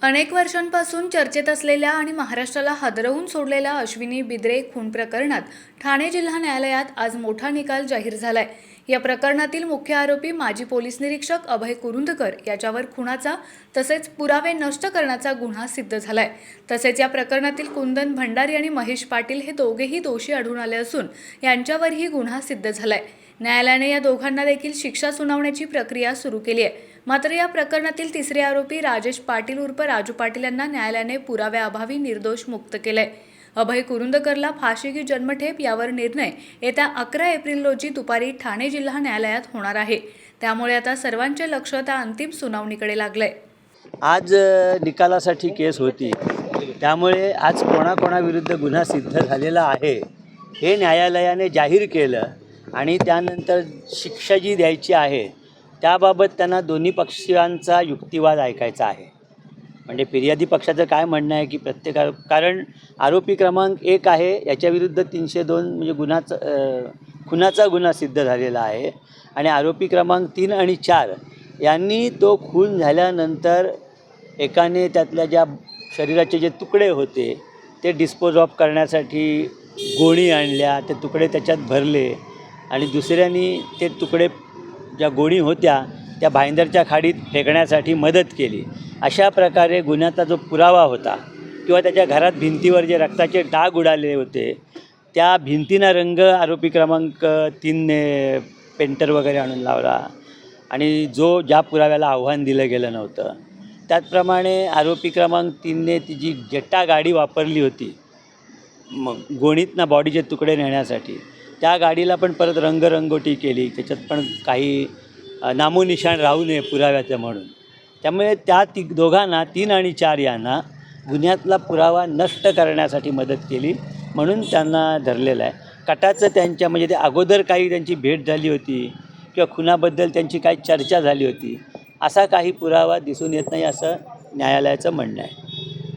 अनेक वर्षांपासून चर्चेत असलेल्या आणि महाराष्ट्राला हादरवून सोडलेल्या अश्विनी बिद्रे खून प्रकरणात ठाणे जिल्हा न्यायालयात आज मोठा निकाल जाहीर झालाय। या प्रकरणातील मुख्य आरोपी माजी पोलीस निरीक्षक अभय कुरुंदकर याच्यावर खुनाचा तसेच पुरावे नष्ट करण्याचा गुन्हा सिद्ध झालाय। तसेच या प्रकरणातील कुंदन भंडारी आणि महेश पाटील हे दोघेही दोषी आढळून आले असून यांच्यावरही गुन्हा सिद्ध झालाय। न्यायालयाने या दोघांना देखील शिक्षा सुनावण्याची प्रक्रिया सुरू केली आहे। मात्र या प्रकरणातील तिसरे आरोपी राजेश पाटील उर्फ राजू पाटील यांना न्यायालयाने पुराव्याअभावी निर्दोष मुक्त केले। अभय कुरुंदकरला फाशी की जन्मठेप यावर निर्णय येत्या 11 एप्रिल रोजी दुपारी ठाणे जिल्हा न्यायालयात होणार आहे। त्यामुळे आता सर्वांचे लक्ष त्या अंतिम सुनावणीकडे लागले। आज निकालासाठी केस होती, त्यामुळे आज कोणाकोणाविरुद्ध गुन्हा सिद्ध झालेला आहे हे न्यायालयाने जाहीर केलं आणि त्यानंतर शिक्षा जी द्यायची आहे त्याबाबत त्यांना दोन्ही पक्षांचा युक्तिवाद ऐकायचा आहे। म्हणजे फिर्यादी पक्षाचं काय म्हणणं आहे की कारण आरोपी क्रमांक 1 आहे याच्याविरुद्ध 302 म्हणजे खुनाचा गुन्हा सिद्ध झालेला आहे आणि आरोपी क्रमांक 3 आणि 4 यांनी तो खून झाल्यानंतर एकाने त्यातल्या ज्या शरीराचे जे तुकडे होते ते डिस्पोज ऑफ करण्यासाठी गोणी आणल्या, ते तुकडे त्याच्यात भरले आणि दुसऱ्यांनी ते तुकडे ज्या गोणी होत्या त्या भाईंदरच्या खाडीत फेकण्यासाठी मदत केली। अशा प्रकारे गुन्ह्याचा जो पुरावा होता किंवा त्याच्या घरात भिंतीवर जे रक्ताचे डाग उडाले होते त्या भिंतींना रंग आरोपी क्रमांक 3ने पेंटर वगैरे आणून लावला आणि ज्या पुराव्याला आव्हान दिलं गेलं नव्हतं त्याचप्रमाणे आरोपी क्रमांक 3ने ती जी जेट्टा गाडी वापरली होती मग गोणीतनं बॉडीचे तुकडे नेण्यासाठी त्या गाडीला पण परत रंगरंगोटी केली, त्याच्यात पण काही नामोनिशाण राहू नये पुराव्याचं म्हणून। त्यामुळे त्या दोघांना 3 आणि 4 यांना गुन्ह्यातला पुरावा नष्ट करण्यासाठी मदत केली म्हणून त्यांना धरलेलं आहे। कटाचं त्यांच्या म्हणजे ते अगोदर काही त्यांची भेट झाली होती किंवा खुनाबद्दल त्यांची काही चर्चा झाली होती असा काही पुरावा दिसून येत नाही असं न्यायालयाचं म्हणणं आहे।